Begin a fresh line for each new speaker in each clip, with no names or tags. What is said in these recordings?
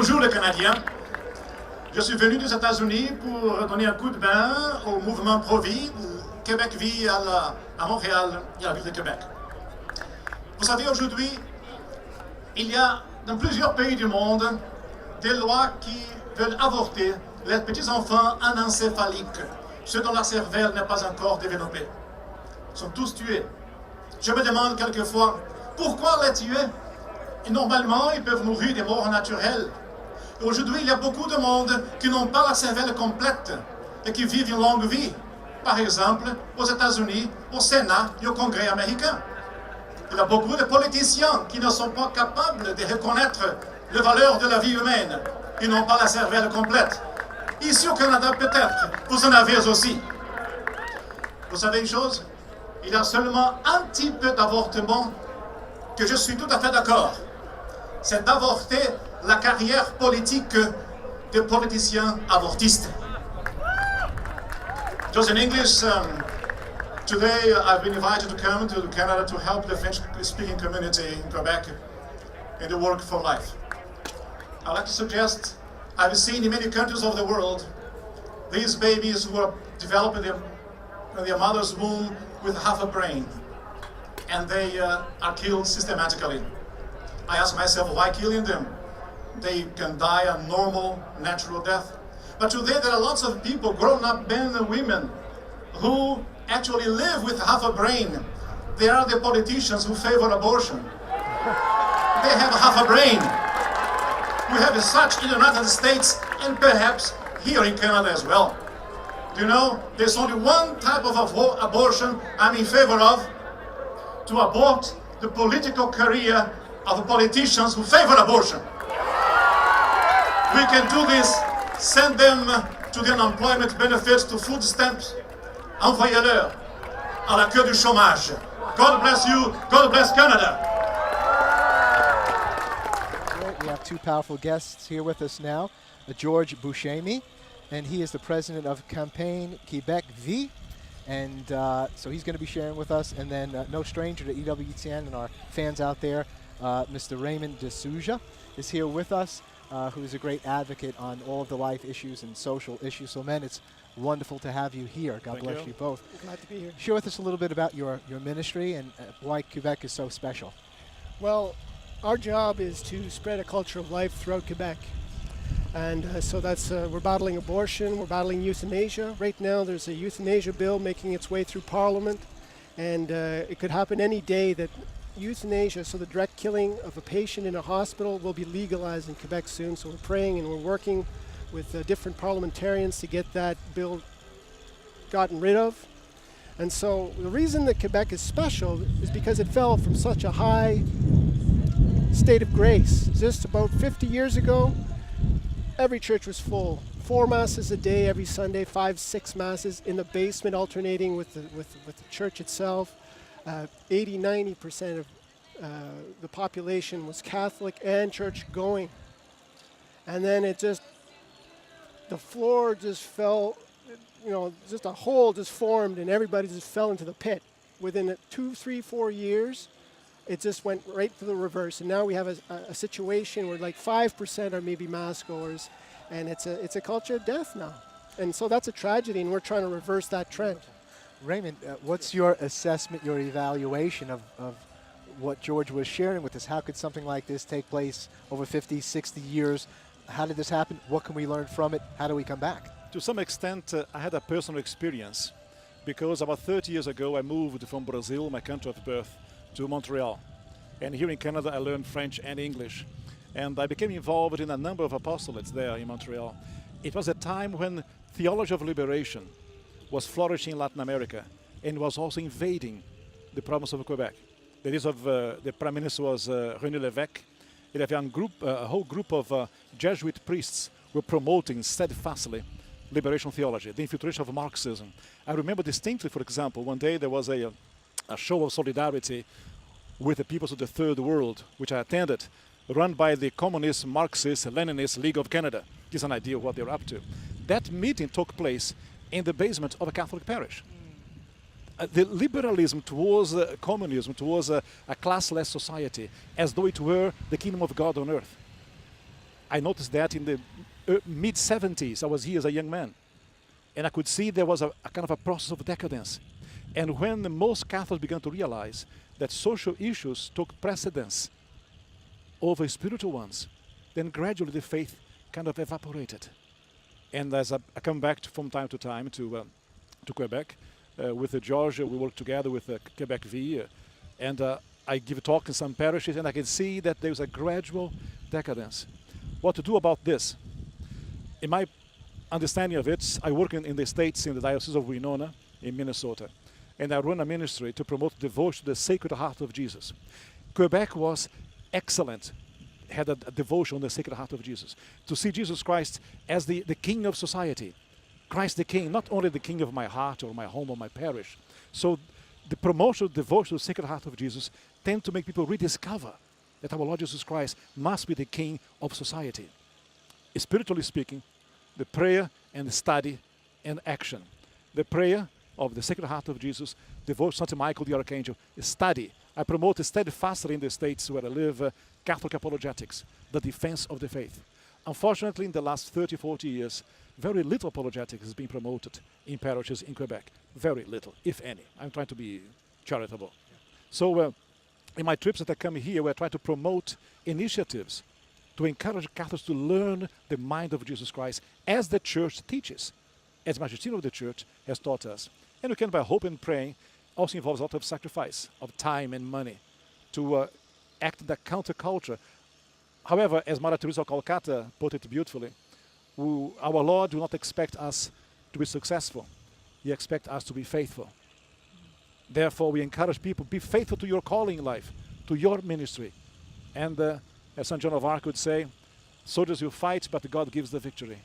Bonjour les Canadiens. Je suis venu des États-Unis pour donner un coup de main au mouvement pro-vie. Québec vit à Montréal et à la ville de Québec. Vous savez, aujourd'hui, il y a dans plusieurs pays du monde des lois qui veulent avorter les petits-enfants anencéphaliques, ceux dont la cervelle n'est pas encore développée. Ils sont tous tués. Je me demande quelquefois, pourquoi les tuer? Et normalement, ils peuvent mourir des morts naturelles. Aujourd'hui, il y a beaucoup de monde qui n'ont pas la cervelle complète et qui vivent une longue vie. Par exemple, aux États-Unis, au Sénat et au Congrès américain. Il y a beaucoup de politiciens qui ne sont pas capables de reconnaître les valeurs de la vie humaine. Ils n'ont pas la cervelle complète. Ici au Canada, peut-être, vous en avez aussi. Vous savez une chose? Il y a seulement un petit peu d'avortement que je suis tout à fait d'accord. C'est d'avorter la carrière politique des politiciens avortistes. Just in English, today I've been invited to come to Canada to help the French-speaking community in Quebec in the work for life. I'd like to suggest, I've seen in many countries of the world, these babies who are developing in their mother's womb with half a brain, and they are killed systematically. I ask myself, why killing them? They can die a normal, natural death. But today there are lots of people, grown-up men and women, who actually live with half a brain. They are the politicians who favor abortion. They have half a brain. We have such in the United States and perhaps here in Canada as well. Do you know, there's only one type of abortion I'm in favor of, to abort the political career of the politicians who favor abortion. We can do this, send them to the unemployment benefits, to food stamps, envoyez-leur à la queue du chômage. God bless you, God bless Canada.
We have two powerful guests here with us now, George Buscemi, and he is the president of Campaign Quebec V. And so he's going to be sharing with us. And then no stranger to EWTN and our fans out there, Mr. Raymond de Souza is here with us, who is a great advocate on all of the life issues and social issues. So, men, it's wonderful to have you here. God bless you both.
Glad to be here.
Share with us a little bit about your ministry and why Quebec is so special.
Well, our job is to spread a culture of life throughout Quebec. And so that's, we're battling abortion, we're battling euthanasia. Right now there's a euthanasia bill making its way through Parliament, and it could happen any day that euthanasia, so the direct killing of a patient in a hospital, will be legalized in Quebec soon. So we're praying and we're working with different parliamentarians to get that bill gotten rid of. And so the reason that Quebec is special is because it fell from such a high state of grace. Just about 50 years ago, every church was full. 4 masses a day every Sunday, 5, 6 masses in the basement, alternating with the church itself. 80–90% of the population was Catholic and church going. And then the floor just fell, just a hole just formed and everybody just fell into the pit. Within 2, 3, 4 years, it just went right to the reverse. And now we have a situation where like 5% are maybe mass goers, and it's a culture of death now. And so that's a tragedy, and we're trying to reverse that trend.
Raymond, what's your assessment, your evaluation of what George was sharing with us? How could something like this take place over 50, 60 years? How did this happen? What can we learn from it? How do we come back?
To some extent, I had a personal experience, because about 30 years ago I moved from Brazil, my country of birth, to Montreal. And here in Canada I learned French and English. And I became involved in a number of apostolates there in Montreal. It was a time when theology of liberation was flourishing in Latin America and was also invading the province of Quebec. The days of the Prime Minister was René Lévesque. It had a whole group of Jesuit priests were promoting steadfastly liberation theology, the infiltration of Marxism. I remember distinctly, for example, one day there was a show of solidarity with the peoples of the Third World, which I attended, run by the Communist, Marxist, Leninist League of Canada. Gives an idea of what they're up to. That meeting took place in the basement of a Catholic parish. The liberalism towards communism, towards a classless society, as though it were the kingdom of God on earth. I noticed that in the mid-70s, I was here as a young man, and I could see there was a kind of a process of decadence. And when most Catholics began to realize that social issues took precedence over spiritual ones, then gradually the faith kind of evaporated. And as I come back from time to time to Quebec, with George, we work together with Quebec V, and I give a talk in some parishes, and I can see that there's a gradual decadence. What to do about this? In my understanding of it, I work in the States in the Diocese of Winona in Minnesota, and I run a ministry to promote devotion to the Sacred Heart of Jesus. Quebec was excellent, had a devotion on the Sacred Heart of Jesus, to see Jesus Christ as the King of society. Christ the King, not only the King of my heart or my home or my parish. So the promotion of devotion to the Sacred Heart of Jesus tend to make people rediscover that our Lord Jesus Christ must be the King of society. Spiritually speaking, the prayer and the study and action. The prayer of the Sacred Heart of Jesus, devotion to St. Michael the Archangel, study. I promote steadfastly in the States where I live, Catholic apologetics, the defense of the faith. Unfortunately, in the last 30, 40 years, very little apologetics has been promoted in parishes in Quebec. Very little, if any. I'm trying to be charitable. So in my trips that I come here, we try to promote initiatives to encourage Catholics to learn the mind of Jesus Christ as the Church teaches, as the Magisterium of the Church has taught us. And we can, by hope and praying, also involves a lot of sacrifice of time and money to act in the counterculture. However, as Mother Teresa of Calcutta put it beautifully, our Lord do not expect us to be successful. He expects us to be faithful. Therefore, we encourage people, be faithful to your calling in life, to your ministry. And as St. Joan of Arc would say, soldiers will fight, but God gives the victory.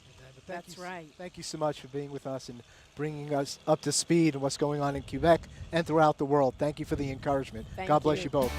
That's right. Thank you so much for being with us and bringing us up to speed on what's going on in Quebec and throughout the world. Thank you for the encouragement. God bless you both.